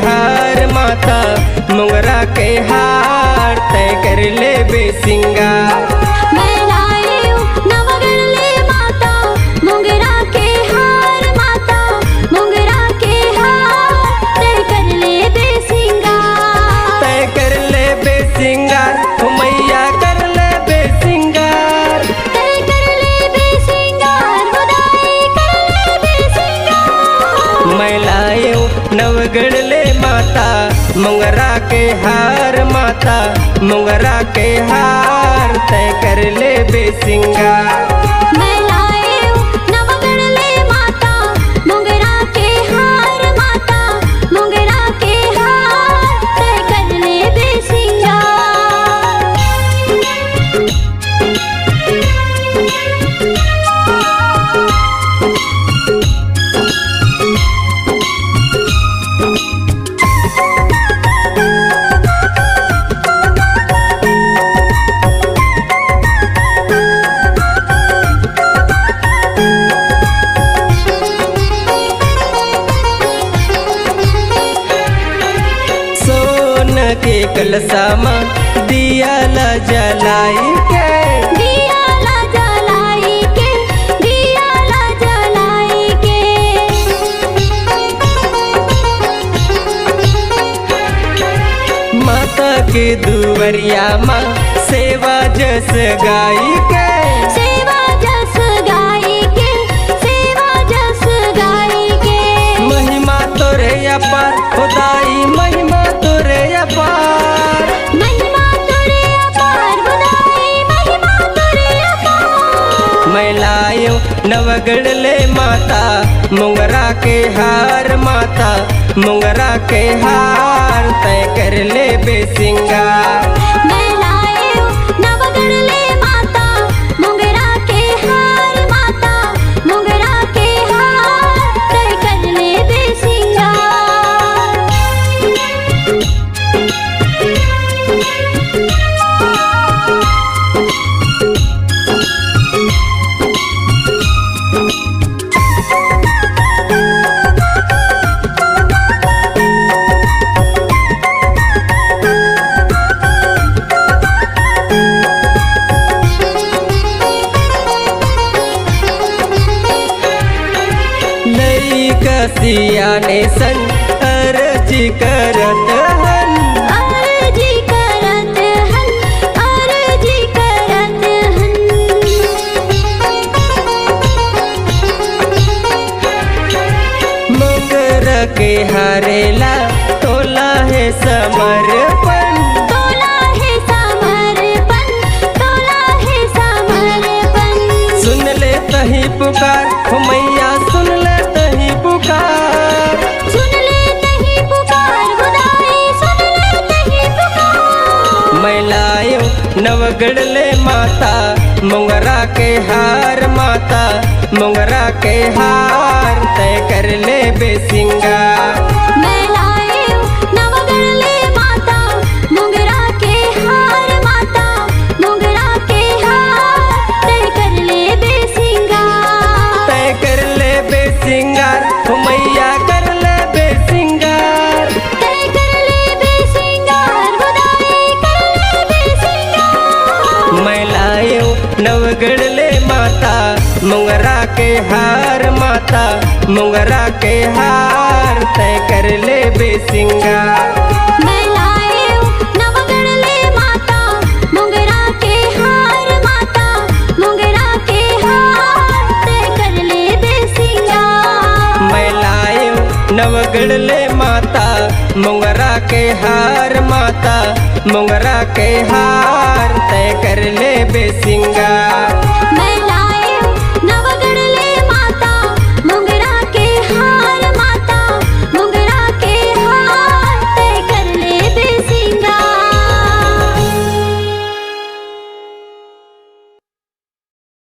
हार माता मोगरा के हार तय कर ले बेसिंगार। मैं लाई हूँ नवगढ़ ले माता मोगरा के हार माता मोगरा के हार तय कर ले बेसिंगार। तय कर ले बेसिंगार हो मैया कर ले बेसिंगार। तय कर ले बेसिंगार खुदाई कर ले बेसिंगार। मैं लाई हूँ नवगढ़ ले माता मोगरा के हार माता मोगरा के हार तय कर ले बेसिंगार। मैं लाई हूँ नवगढ़ ले माता मोगरा के हार माता मोगरा के हार तय कर ले बेसिंगार। के कलसा में दिया ला जलाई के दिया ला जलाई के दिया ला जलाई के माता के दुवरिया माँ सेवा जस गाई के सेवा जस गाई के सेवा जस गाई के महिमा तोरे अपार खुदाई महिमा तोरे अपार। महिमा तुरे अपार खुदाई महिमा तुरे अपार। मैं लायो नवगढ़ ले माता मोगरा के हार माता मोगरा के हार तय कर ले बेसिंगार। मैं लाई हूँ नवगढ़ ले माता मोगरा के हार माता मोगरा के हार तय कर ले बेसिंगार। कसिया ने सन अर्जी करत हन अर्जी करत हन अर्जी करत हन। मोगरा के हारेला तोला है समर्पण तोला है समर्पण तोला है समर्पण। सुन ले तही पुकार हो मैया सुन ले तही पुकार। सुन ले नहीं पुकार खुदाई सुन ले नहीं पुकार। मैं लायो नवगढ़ ले माता मोगरा के हार माता मोगरा के हार तय कर ले बेसिंगार। मैं लाई हूँ नवगढ़ ले माता मोगरा के हार माता मोगरा के हार तय कर ले बेसिंगार। तय कर ले बेसिंगार हो मैया कर ले बेसिंगार। तय कर ले बेसिंगार खुदाई कर ले बेसिंगार। मैं लायो नवगढ़ ले माता मोगरा के हार माता मोगरा के हार तय कर ले बेसिंगार। मैं लाई हूँ नवगढ़ ले माता मोगरा के हार माता मोगरा के हार तय कर ले बेसिंगार। मैं लायो नवगढ़ ले माता मोगरा के हार माता मोगरा के हार तय कर ले बेसिंगार।